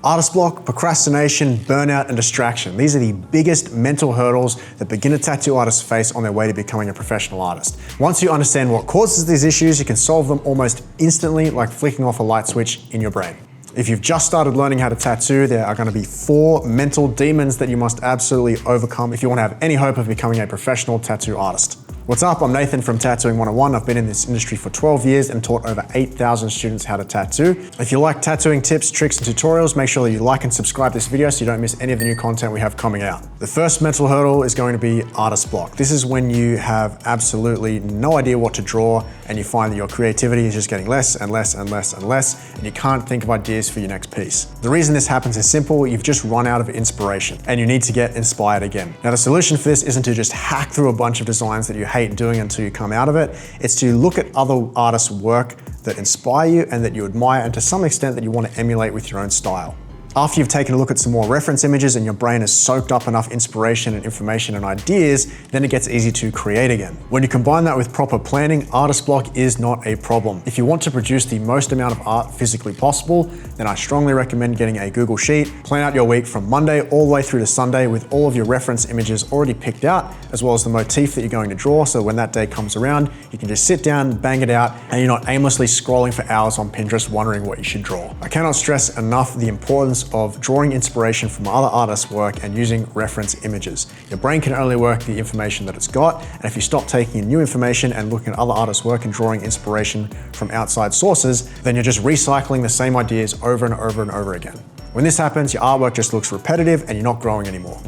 Artist block, procrastination, burnout, and distraction. These are the biggest mental hurdles that beginner tattoo artists face on their way to becoming a professional artist. Once you understand what causes these issues, you can solve them almost instantly, like flicking off a light switch in your brain. If you've just started learning how to tattoo, there are going to be 4 mental demons that you must absolutely overcome if you want to have any hope of becoming a professional tattoo artist. What's up? I'm Nathan from Tattooing 101. I've been in this industry for 12 years and taught over 8,000 students how to tattoo. If you like tattooing tips, tricks, and tutorials, make sure that you like and subscribe this video so you don't miss any of the new content we have coming out. The first mental hurdle is going to be artist block. This is when you have absolutely no idea what to draw and you find that your creativity is just getting less and less and less and less, and you can't think of ideas for your next piece. The reason this happens is simple. You've just run out of inspiration and you need to get inspired again. Now, the solution for this isn't to just hack through a bunch of designs that you hate doing until you come out of it. It's to look at other artists' work that inspire you and that you admire, and to some extent that you want to emulate with your own style. After you've taken a look at some more reference images and your brain has soaked up enough inspiration and information and ideas, then it gets easy to create again. When you combine that with proper planning, artist block is not a problem. If you want to produce the most amount of art physically possible, then I strongly recommend getting a Google Sheet. Plan out your week from Monday all the way through to Sunday with all of your reference images already picked out, as well as the motif that you're going to draw, so when that day comes around, you can just sit down, bang it out, and you're not aimlessly scrolling for hours on Pinterest wondering what you should draw. I cannot stress enough the importance of drawing inspiration from other artists' work and using reference images. Your brain can only work the information that it's got, and if you stop taking in new information and looking at other artists' work and drawing inspiration from outside sources, then you're just recycling the same ideas over and over and over again. When this happens, your artwork just looks repetitive and you're not growing anymore.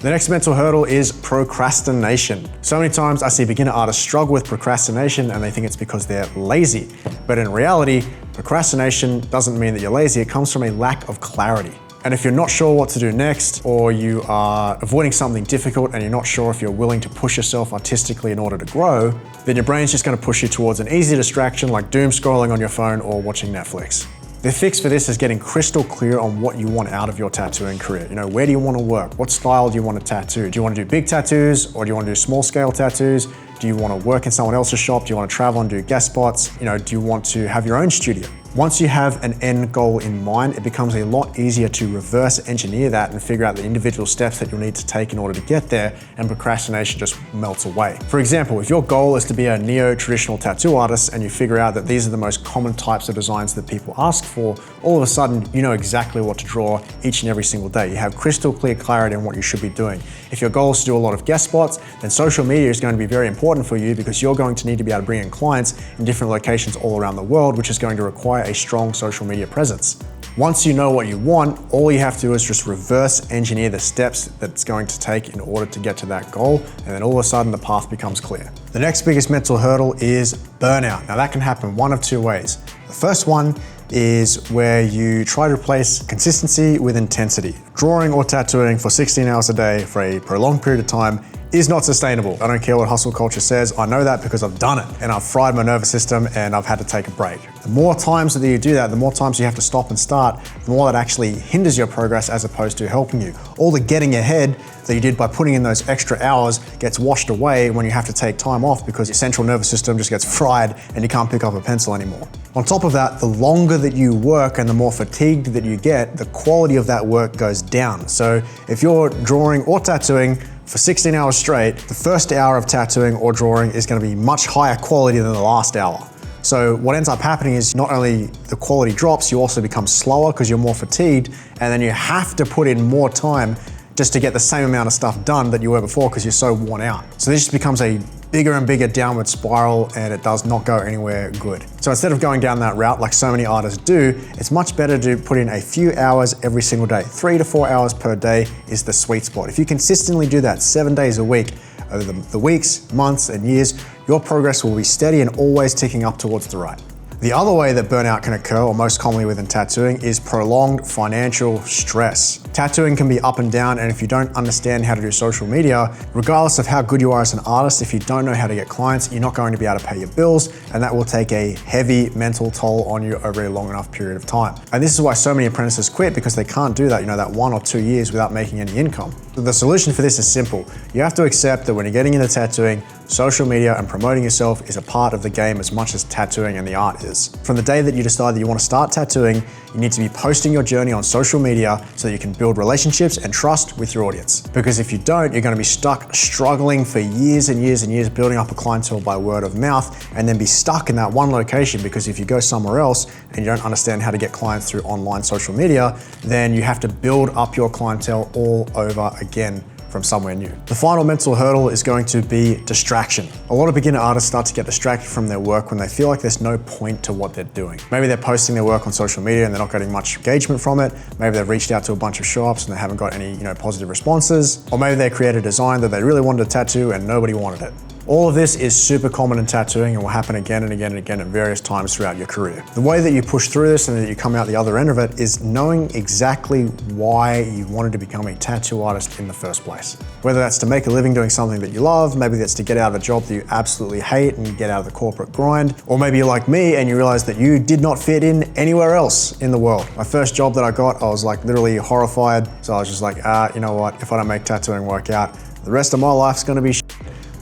The next mental hurdle is procrastination. So many times I see beginner artists struggle with procrastination and they think it's because they're lazy. But in reality, procrastination doesn't mean that you're lazy. It comes from a lack of clarity. And if you're not sure what to do next, or you are avoiding something difficult and you're not sure if you're willing to push yourself artistically in order to grow, then your brain's just going to push you towards an easy distraction like doom scrolling on your phone or watching Netflix. The fix for this is getting crystal clear on what you want out of your tattooing career. Where do you want to work? What style do you want to tattoo? Do you want to do big tattoos, or do you want to do small scale tattoos? Do you want to work in someone else's shop? Do you want to travel and do guest spots? Do you want to have your own studio? Once you have an end goal in mind, it becomes a lot easier to reverse engineer that and figure out the individual steps that you'll need to take in order to get there, and procrastination just melts away. For example, if your goal is to be a neo-traditional tattoo artist and you figure out that these are the most common types of designs that people ask for, all of a sudden you know exactly what to draw each and every single day. You have crystal clear clarity on what you should be doing. If your goal is to do a lot of guest spots, then social media is going to be very important for you, because you're going to need to be able to bring in clients in different locations all around the world, which is going to require a strong social media presence. Once you know what you want, all you have to do is just reverse engineer the steps that it's going to take in order to get to that goal, and then all of a sudden the path becomes clear. The next biggest mental hurdle is burnout. Now that can happen one of 2 ways. The first one is where you try to replace consistency with intensity. Drawing or tattooing for 16 hours a day for a prolonged period of time is not sustainable. I don't care what hustle culture says. I know that because I've done it, and I've fried my nervous system and I've had to take a break. The more times that you do that, the more times you have to stop and start, the more that actually hinders your progress as opposed to helping you. All the getting ahead that you did by putting in those extra hours gets washed away when you have to take time off, because your central nervous system just gets fried and you can't pick up a pencil anymore. On top of that, the longer that you work and the more fatigued that you get, the quality of that work goes down. So if you're drawing or tattooing for 16 hours straight, the first hour of tattooing or drawing is going to be much higher quality than the last hour. So what ends up happening is not only the quality drops, you also become slower because you're more fatigued, and then you have to put in more time just to get the same amount of stuff done that you were before because you're so worn out. So this just becomes a bigger and bigger downward spiral, and it does not go anywhere good. So instead of going down that route like so many artists do, it's much better to put in a few hours every single day. 3 to 4 hours per day is the sweet spot. If you consistently do that 7 days a week, over the weeks, months, and years, your progress will be steady and always ticking up towards the right. The other way that burnout can occur, or most commonly within tattooing, is prolonged financial stress. Tattooing can be up and down, and if you don't understand how to do social media, regardless of how good you are as an artist, if you don't know how to get clients, you're not going to be able to pay your bills, and that will take a heavy mental toll on you over a long enough period of time. And this is why so many apprentices quit, because they can't do that, that 1 or 2 years without making any income. The solution for this is simple. You have to accept that when you're getting into tattooing, social media and promoting yourself is a part of the game as much as tattooing and the art is. From the day that you decide that you want to start tattooing, you need to be posting your journey on social media so that you can build relationships and trust with your audience. Because if you don't, you're going to be stuck struggling for years and years and years building up a clientele by word of mouth, and then be stuck in that one location, because if you go somewhere else and you don't understand how to get clients through online social media, then you have to build up your clientele all over again from somewhere new. The final mental hurdle is going to be distraction. A lot of beginner artists start to get distracted from their work when they feel like there's no point to what they're doing. Maybe they're posting their work on social media and they're not getting much engagement from it. Maybe they've reached out to a bunch of shops and they haven't got any, positive responses. Or maybe they created a design that they really wanted to tattoo and nobody wanted it. All of this is super common in tattooing and will happen again and again and again at various times throughout your career. The way that you push through this and that you come out the other end of it is knowing exactly why you wanted to become a tattoo artist in the first place. Whether that's to make a living doing something that you love, maybe that's to get out of a job that you absolutely hate and get out of the corporate grind, or maybe you're like me and you realize that you did not fit in anywhere else in the world. My first job that I got, I was like literally horrified. So I was just like, you know what, if I don't make tattooing work out, the rest of my life's gonna be shit.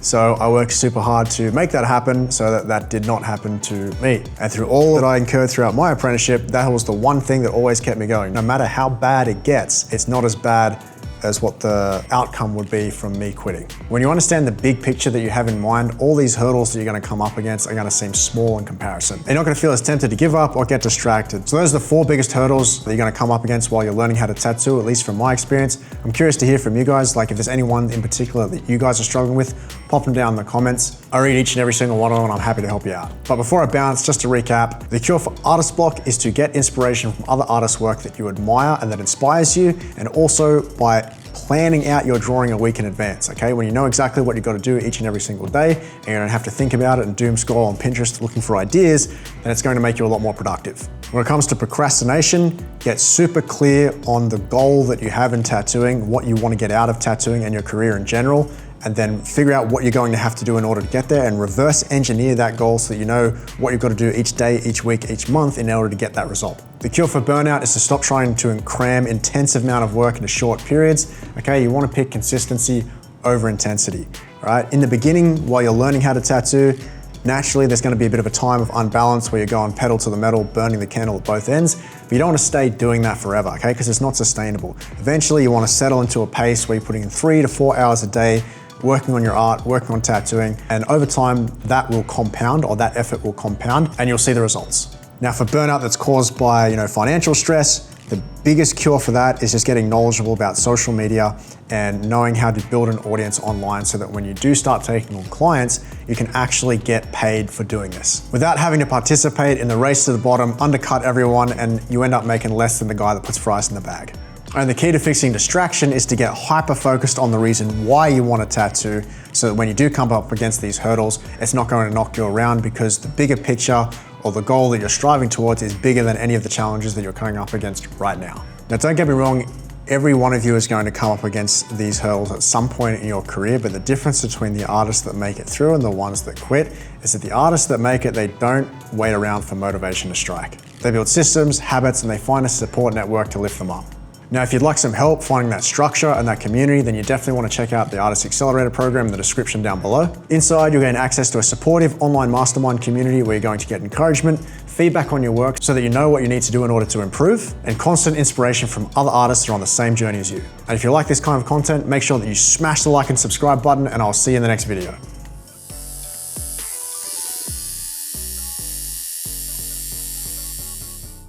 So I worked super hard to make that happen so that that did not happen to me. And through all that I incurred throughout my apprenticeship, that was the one thing that always kept me going. No matter how bad it gets, it's not as bad as what the outcome would be from me quitting. When you understand the big picture that you have in mind, all these hurdles that you're gonna come up against are gonna seem small in comparison. And you're not gonna feel as tempted to give up or get distracted. So those are the 4 biggest hurdles that you're gonna come up against while you're learning how to tattoo, at least from my experience. I'm curious to hear from you guys, like if there's anyone in particular that you guys are struggling with, pop them down in the comments. I read each and every single one of them and I'm happy to help you out. But before I bounce, just to recap, the cure for artist block is to get inspiration from other artists' work that you admire and that inspires you, and also by planning out your drawing a week in advance, okay? When you know exactly what you've got to do each and every single day, and you don't have to think about it and doom scroll on Pinterest looking for ideas, then it's going to make you a lot more productive. When it comes to procrastination, get super clear on the goal that you have in tattooing, what you want to get out of tattooing and your career in general, and then figure out what you're going to have to do in order to get there and reverse engineer that goal so that you know what you've got to do each day, each week, each month in order to get that result. The cure for burnout is to stop trying to cram intensive amount of work into short periods. Okay, you want to pick consistency over intensity, all right? In the beginning, while you're learning how to tattoo, naturally there's going to be a bit of a time of unbalance where you're going pedal to the metal, burning the candle at both ends, but you don't want to stay doing that forever, okay? Because it's not sustainable. Eventually you want to settle into a pace where you're putting in 3 to 4 hours a day, working on your art, working on tattooing, and over time that will compound, or that effort will compound, and you'll see the results. Now for burnout that's caused by financial stress, the biggest cure for that is just getting knowledgeable about social media and knowing how to build an audience online so that when you do start taking on clients, you can actually get paid for doing this without having to participate in the race to the bottom, undercut everyone, and you end up making less than the guy that puts fries in the bag. And the key to fixing distraction is to get hyper-focused on the reason why you want to tattoo, so that when you do come up against these hurdles, it's not going to knock you around, because the bigger picture or the goal that you're striving towards is bigger than any of the challenges that you're coming up against right now. Now, don't get me wrong, every one of you is going to come up against these hurdles at some point in your career, but the difference between the artists that make it through and the ones that quit is that the artists that make it, they don't wait around for motivation to strike. They build systems, habits, and they find a support network to lift them up. Now, if you'd like some help finding that structure and that community, then you definitely want to check out the Artist Accelerator program in the description down below. Inside, you'll gain access to a supportive online mastermind community where you're going to get encouragement, feedback on your work so that you know what you need to do in order to improve, and constant inspiration from other artists who are on the same journey as you. And if you like this kind of content, make sure that you smash the like and subscribe button, and I'll see you in the next video.